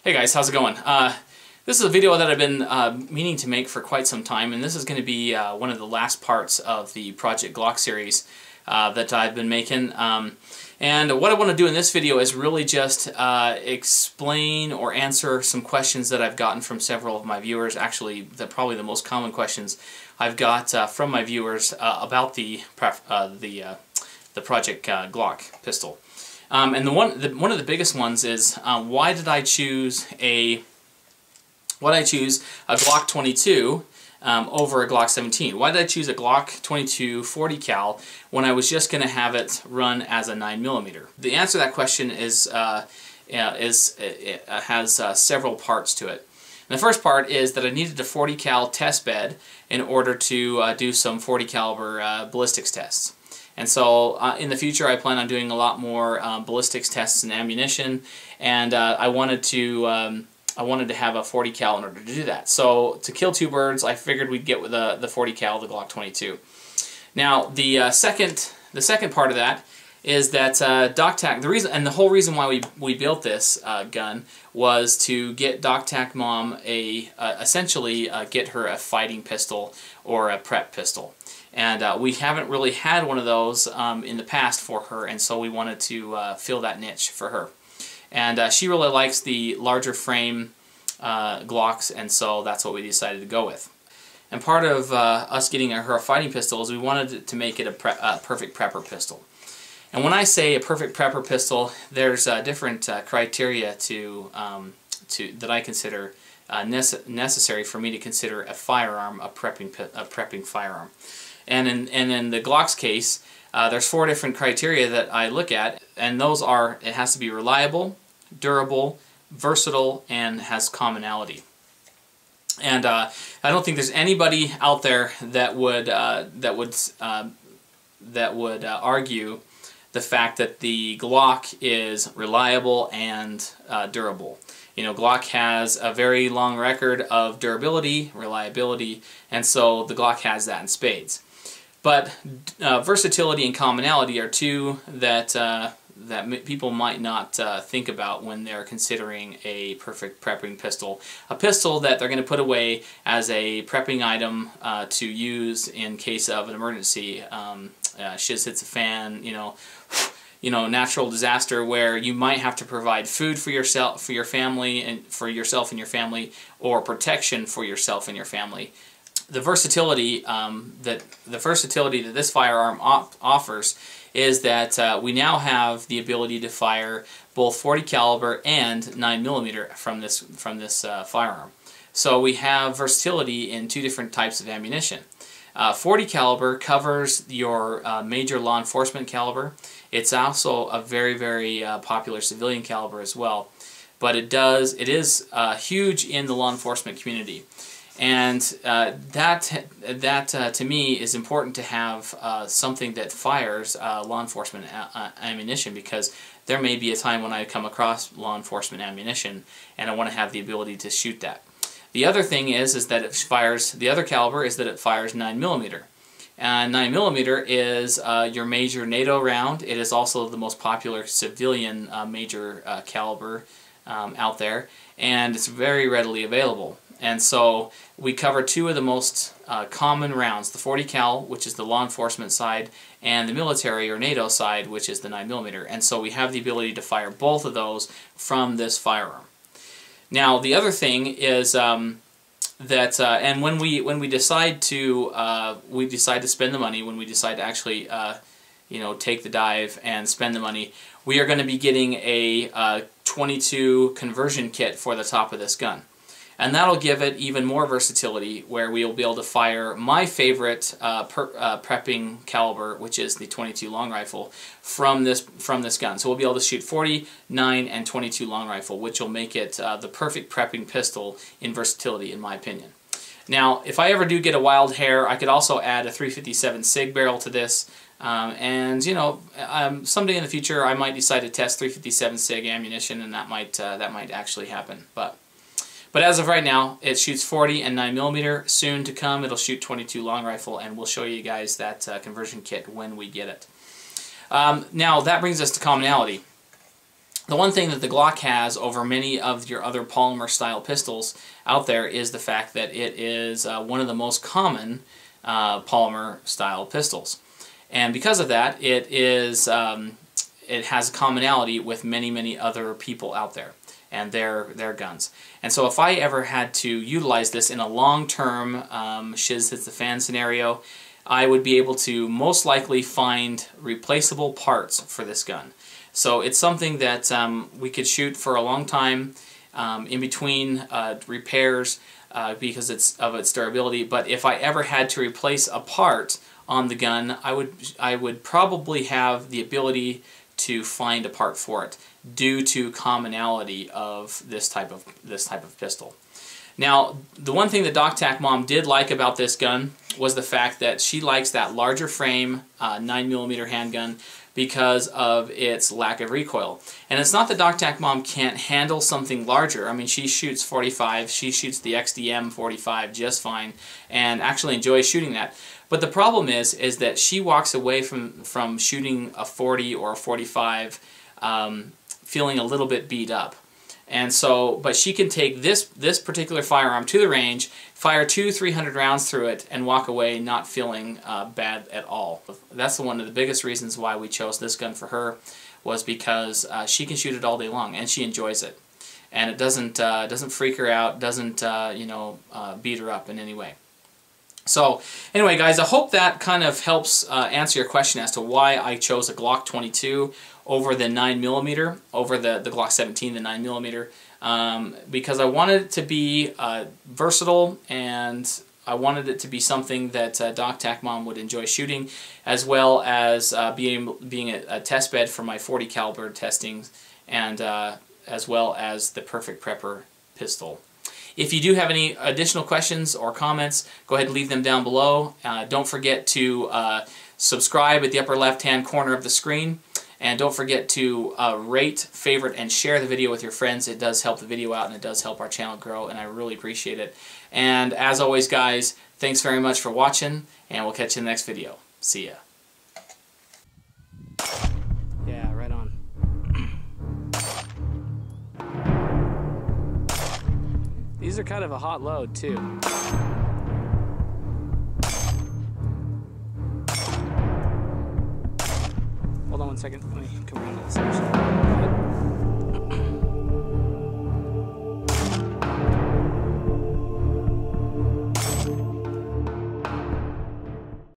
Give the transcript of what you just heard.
Hey guys, how's it going? This is a video that I've been meaning to make for quite some time, and this is going to be one of the last parts of the Project Glock series that I've been making. And what I want to do in this video is really just explain or answer some questions that I've gotten from several of my viewers. Actually, probably the most common questions I've got from my viewers about the Project Glock pistol. And one of the biggest ones is why did I choose a Glock 22 over a Glock 17? Why did I choose a Glock 22 40 cal when I was just going to have it run as a 9mm? The answer to that question has several parts to it. And the first part is that I needed a 40 cal test bed in order to do some 40 caliber ballistics tests. And so in the future I plan on doing a lot more ballistics tests and ammunition, and I wanted to have a 40 cal in order to do that. So to kill two birds, I figured we'd get with the 40 cal, the Glock 22. Now the second part of that is that the whole reason why we built this gun was to get DocTac Mom essentially get her a fighting pistol or a prep pistol. And we haven't really had one of those in the past for her, and so we wanted to fill that niche for her. And she really likes the larger frame Glocks, and so that's what we decided to go with. And part of us getting her a fighting pistol is we wanted to make it a perfect prepper pistol. And when I say a perfect prepper pistol, there's different criteria that I consider necessary for me to consider a firearm a prepping firearm. And in the Glock's case, there's 4 different criteria that I look at, and those are: it has to be reliable, durable, versatile, and has commonality. And I don't think there's anybody out there that would argue the fact that the Glock is reliable and durable. You know, Glock has a very long record of durability, reliability, and so the Glock has that in spades. But versatility and commonality are two that people might not think about when they're considering a perfect prepping pistol. A pistol that they're going to put away as a prepping item to use in case of an emergency. Shiz hits a fan, you know, natural disaster where you might have to provide food for yourself, for your family, and for yourself and your family, or protection for yourself and your family. The versatility that this firearm offers is that we now have the ability to fire both 40 caliber and 9mm from this firearm. So we have versatility in 2 different types of ammunition. 40 caliber covers your major law enforcement caliber. It's also a very, very popular civilian caliber as well, but it is huge in the law enforcement community. And that to me is important to have something that fires law enforcement ammunition, because there may be a time when I come across law enforcement ammunition and I want to have the ability to shoot that. The other thing is that it fires, the other caliber is that it fires 9mm. And 9mm is your major NATO round. It is also the most popular civilian major caliber out there, and it's very readily available. And so we cover 2 of the most common rounds, the 40 cal, which is the law enforcement side, and the military or NATO side, which is the 9mm. And so we have the ability to fire both of those from this firearm. Now the other thing is and when we decide to spend the money, when we decide to actually take the dive and spend the money, we are going to be getting a 22 conversion kit for the top of this gun. And that'll give it even more versatility, where we'll be able to fire my favorite prepping caliber, which is the 22 long rifle, from this gun. So we'll be able to shoot 40, 9, and 22 long rifle, which will make it the perfect prepping pistol in versatility, in my opinion. Now, if I ever do get a wild hair, I could also add a 357 SIG barrel to this. And you know, someday in the future, I might decide to test 357 SIG ammunition, and that might actually happen. But as of right now, it shoots 40 and 9mm. Soon to come, it'll shoot 22 long rifle, and we'll show you guys that conversion kit when we get it. Now that brings us to commonality. The one thing that the Glock has over many of your other polymer style pistols out there is the fact that it is one of the most common polymer style pistols. And because of that, it has commonality with many other people out there and their guns. And so if I ever had to utilize this in a long-term shiz hits the fan scenario, I would be able to most likely find replaceable parts for this gun. So it's something that we could shoot for a long time in between repairs because of its durability. But if I ever had to replace a part on the gun, I would probably have the ability to find a part for it due to commonality of this type of pistol. Now, the one thing that DocTac Mom did like about this gun was the fact that she likes that larger frame 9mm handgun because of its lack of recoil. And it's not that DocTac Mom can't handle something larger. I mean, she shoots 45, she shoots the XDM 45 just fine, and actually enjoys shooting that. But the problem is that she walks away from shooting a 40 or a 45 feeling a little bit beat up. And so, but she can take this particular firearm to the range, fire 200-300 rounds through it, and walk away not feeling bad at all. That's one of the biggest reasons why we chose this gun for her, was because she can shoot it all day long and she enjoys it, and it doesn't freak her out, doesn't beat her up in any way. So anyway, guys, I hope that kind of helps answer your question as to why I chose a Glock 22 over the 9mm, over the Glock 17, the 9mm, because I wanted it to be versatile, and I wanted it to be something that DocTac Mom would enjoy shooting, as well as being a test bed for my .40 caliber testing, and as well as the Perfect Prepper pistol. If you do have any additional questions or comments, go ahead and leave them down below. Don't forget to subscribe at the upper left-hand corner of the screen. And don't forget to rate, favorite, and share the video with your friends. It does help the video out, and it does help our channel grow, and I really appreciate it. And as always, guys, thanks very much for watching, and we'll catch you in the next video. See ya. Yeah, right on. These are kind of a hot load, too. Hold on one second. Let me come around to this side.